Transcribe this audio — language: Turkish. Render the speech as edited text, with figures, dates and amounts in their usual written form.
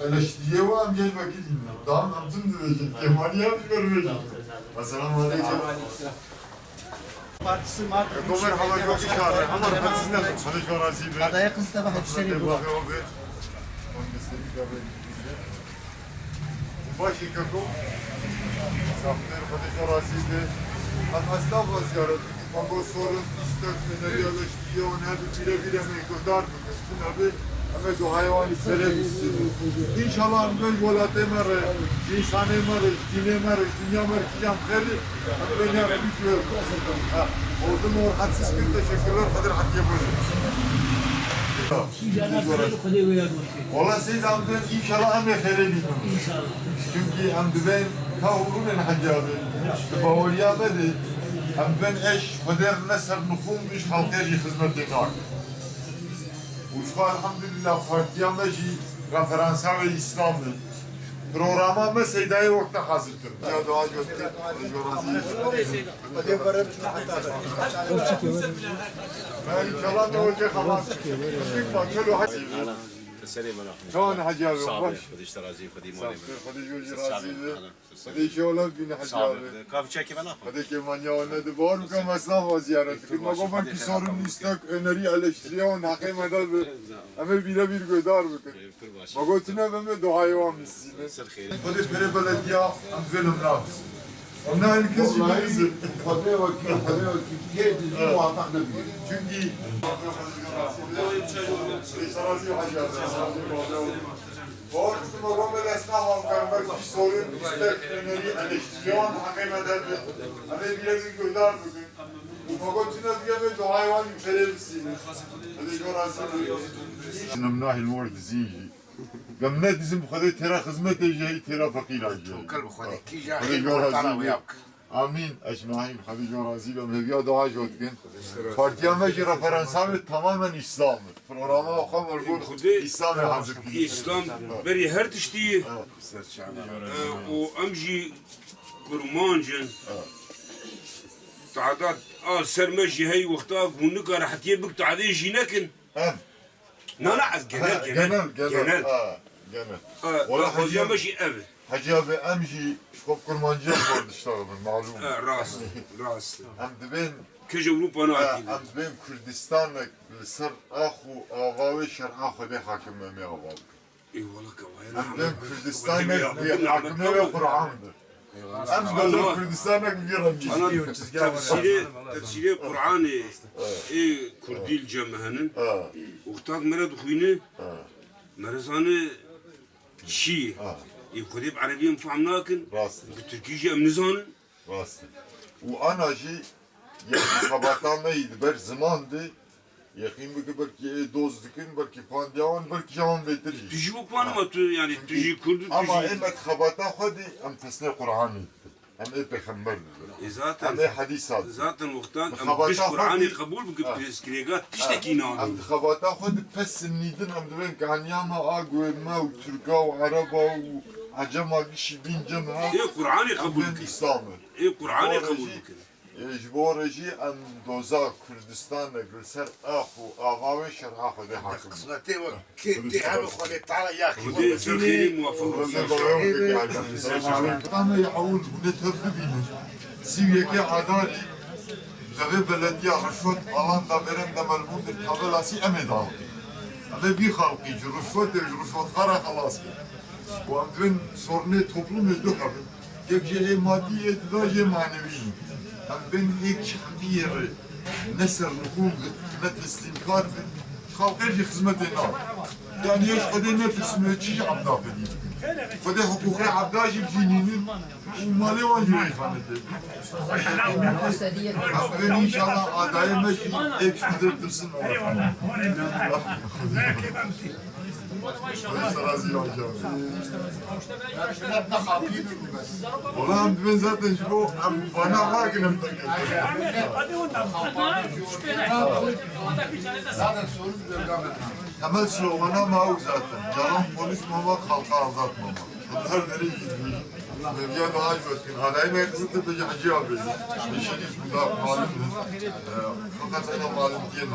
eleştiriye var gel bakayım. Daha namzım diyecek. Kemal yapmıyor böyle. Esselamu aleyküm. Partisi Mart. Domer hava yok işare. Ama sizden çalışma razıydı. Adaya kızda bak hemşeri bu. Başı kako. Safner Hadice razıydı. Hasta vaziyarı. Mago sorun istek öneri eleştiriye ona bile bile mekudar bugün. Abi ama do hayvanı serebilsin. İnşallah böyle volate mare, insane mare, dine mare, dünya mare kıyam khali. Abi ben ya bitiyor. Orada mor hadsız bir teşekkürler kadir hatiye buyurun. Valla siz amden inşallah emme khairin. İnşallah. Çünkü amden ben kavurun en hacabı. Bavulya bedi. Am ben eş kader nesr nukum iş halkayı hizmet dinar. Uşka elhamdülillah partiyamda ki referansa ve İslam'dı. Programa mı seydayı vakta hazırdır. Ya dua götür. Ben inşallah ne olacak ama. Büyük bakçalı hacı. السلام عليكم. شلون حجي ابي صابر باش؟ خديش ترازي خدي صافي مالي. خدي جوجي راسي خدي شغله بين حجي صابر ابي كافي شاكي بنا. خدي كمان يا ولد بار كم اسلام وزيارت ما قبل ki sorun istek öneri eleştiriyor hakim edel ama bile bir gödar bugün. Magotine ve duayı var misin? مساء الخير. Hadi pere belediye am film nabız. Onlar herkes gibi. خذيه وكيل كيف موافقنا به Çünkü Borçlu babamın esnaf halkarında bir sorun istek öneri eleştiriyor hakim ederdi. Hani bile bir gönder bugün. Bu fagotuna bir ve duayvan yükselir Hadi görasın. Nımnahil morg ziyi. Gamnet bizim bu kadar tera hizmet edeceği tera fakir edeceği. كلب خذيه كي جاء Hadi görasın. Amin. Eşmahim. Hadi görasın. Mevya dua jotkin. Partiyamdaki referansamı tamamen İslam'dır. Programa okamır bu İslam'ı hazır. İslam beri her tiştiği o amji kurmancın تعداد سرمجي هي وقتها هناك راح تجيبك تعدي جيناكن Hem. لا لا جنال Genel. جنال Genel. ولا حجة ماشي أبد Hacı abi emji şkop kurmancı vardı işte malum. راس راس Hem de ben كجا أوروبا ناتي hem de ben Kürdistan'la sır ahu avavi şer'a khode hakimeme avavi. إي والله كواي Hem ben Kürdistan'la bir hakime ve Kur'an'dır. Hem de Kürdistan'la bir rangi. أنا تفسيري قرآن إيه كردي الجمهنن وقتها مرة دخوينه مرزانه شي يخدي بعربية مفهمناكن Rastı. بالتركيجي أم نزانن Rastı. O anacı yakın sabahtan neydi? Bir zamandı. Yakın bir belki dozdukin, belki pandiyan, belki can verir. تجي وقوانا ما يعني تجي كرد Ama تجي emet habata hadi em tesne Kur'an'ı. Hem de peygamber. Hem ذاتا de hadisat. ذاتا وقتها أم خبرتها بش قرآني خدي. قبول بك كريغات تشتكي نعم Hem de habata hadi pes nidin hem de ben kanyama agüema u Türka u Araba u Acema kişi bin cema. إيه قرآني قبول Ben بك İslam'ı. إيه قرآني قبول بك Ejboreci en doza Kürdistan'la gülser ahu avavi şer'a khode hakim. قسمتي كيف تعمل خذيه تعال يا اخي ودي خيري موافق Ama yavul ne tövbe binin. Siviyeki adari ve belediye rüşvet alan da veren de melbundur tabelası emed aldı. Ve bir halkı rüşvet kara halas. Bu amdven sorunu toplum özlü kabul. Yekçe maddi etdaje manevi. Ben ilk şahbiyeri nesir nukum ne teslim kardı. Halkı hizmet eder. Yani yaş kadar ne teslim çiğ abda edeyim. فده حقوق عبداش بجنين ومالي واجري خانته. Ben inşallah adaya meşi hep kudrettirsin. Ben sana ziyacağım. Ulan ben zaten şu bana hakinim de Zaten sorun devam etmem. temel slogana mavi zaten. Yalan konuşmamak, halka aldatmamak. Bunlar nereye gidiyor? Mevya daha kötü. Adayın kızı da Hacı abi. İşiniz bu da malumdur. Fakat ona malum diyen